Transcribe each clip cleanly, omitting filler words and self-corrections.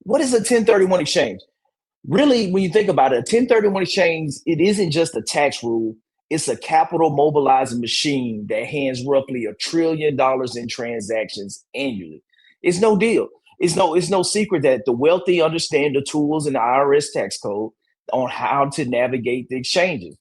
what is a 1031 exchange? Really, when you think about it, a 1031 exchange, it isn't just a tax rule. It's a capital mobilizing machine that hands roughly $1 trillion in transactions annually. It's no deal. It's no secret that the wealthy understand the tools in the IRS tax code on how to navigate the exchanges.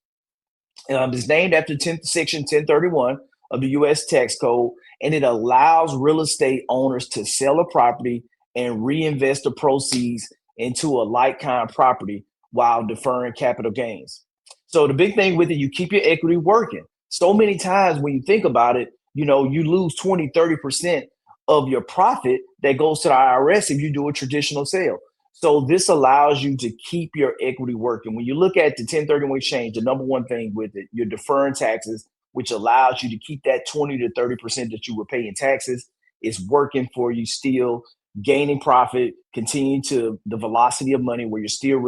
It's named after 10th section 1031 of the U.S. tax code, and it allows real estate owners to sell a property and reinvest the proceeds into a like-kind property while deferring capital gains. So the big thing with it, you keep your equity working. So many times when you think about it, you lose 20, 30% of your profit that goes to the IRS if you do a traditional sale. So this allows you to keep your equity working. When you look at the 1031 exchange, the number one thing with it, you're deferring taxes, which allows you to keep that 20 to 30% that you would pay in taxes. It's working for you still, gaining profit, continuing to the velocity of money where you're still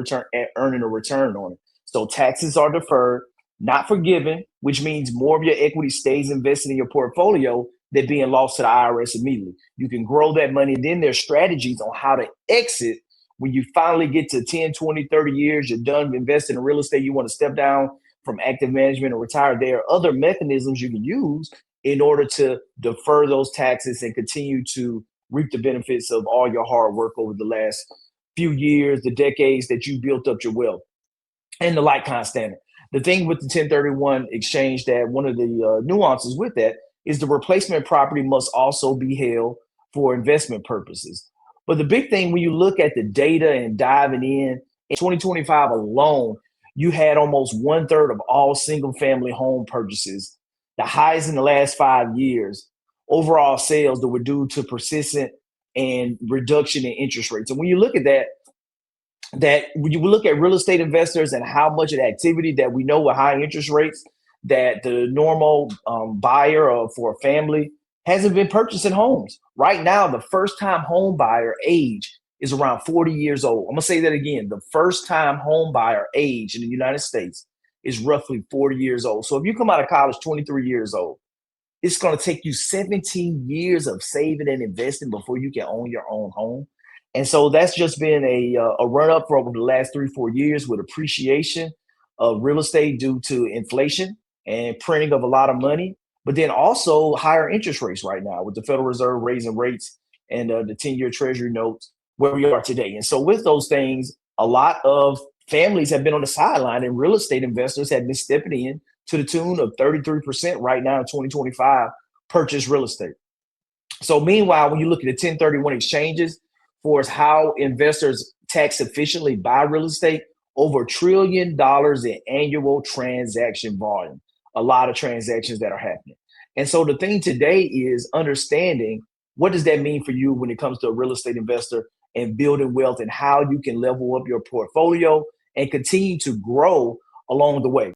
earning a return on it. So taxes are deferred, not forgiven, which means more of your equity stays invested in your portfolio than being lost to the IRS immediately. You can grow that money. And then there's strategies on how to exit when you finally get to 10, 20, 30 years, you're done investing in real estate, you want to step down from active management and retire. There are other mechanisms you can use in order to defer those taxes and continue to reap the benefits of all your hard work over the last few years, the decades that you built up your wealth and the like kind of standard. The thing with the 1031 exchange, that one of the nuances with that is the replacement property must also be held for investment purposes. But the big thing when you look at the data and diving in 2025 alone, you had almost 1/3 of all single family home purchases, the highest in the last 5 years, overall sales that were due to persistent and reduction in interest rates. And when you look at that when you look at real estate investors and how much of the activity that we know with high interest rates, that the normal buyer for a family hasn't been purchasing homes. Right now, the first time home buyer age is around 40 years old. I'm going to say that again. The first time home buyer age in the United States is roughly 40 years old. So if you come out of college 23 years old, it's going to take you 17 years of saving and investing before you can own your own home. And so that's just been a run up for over the last 3, 4 years with appreciation of real estate due to inflation and printing of a lot of money, but then also higher interest rates right now with the Federal Reserve raising rates and the 10-year Treasury notes where we are today. And so with those things, a lot of families have been on the sideline and real estate investors have been stepping in to the tune of 33% right now in 2025 purchase real estate. So meanwhile, when you look at the 1031 exchanges, for how investors tax efficiently buy real estate, over $1 trillion in annual transaction volume, a lot of transactions that are happening. And so the thing today is understanding what does that mean for you when it comes to a real estate investor and building wealth and how you can level up your portfolio and continue to grow along the way.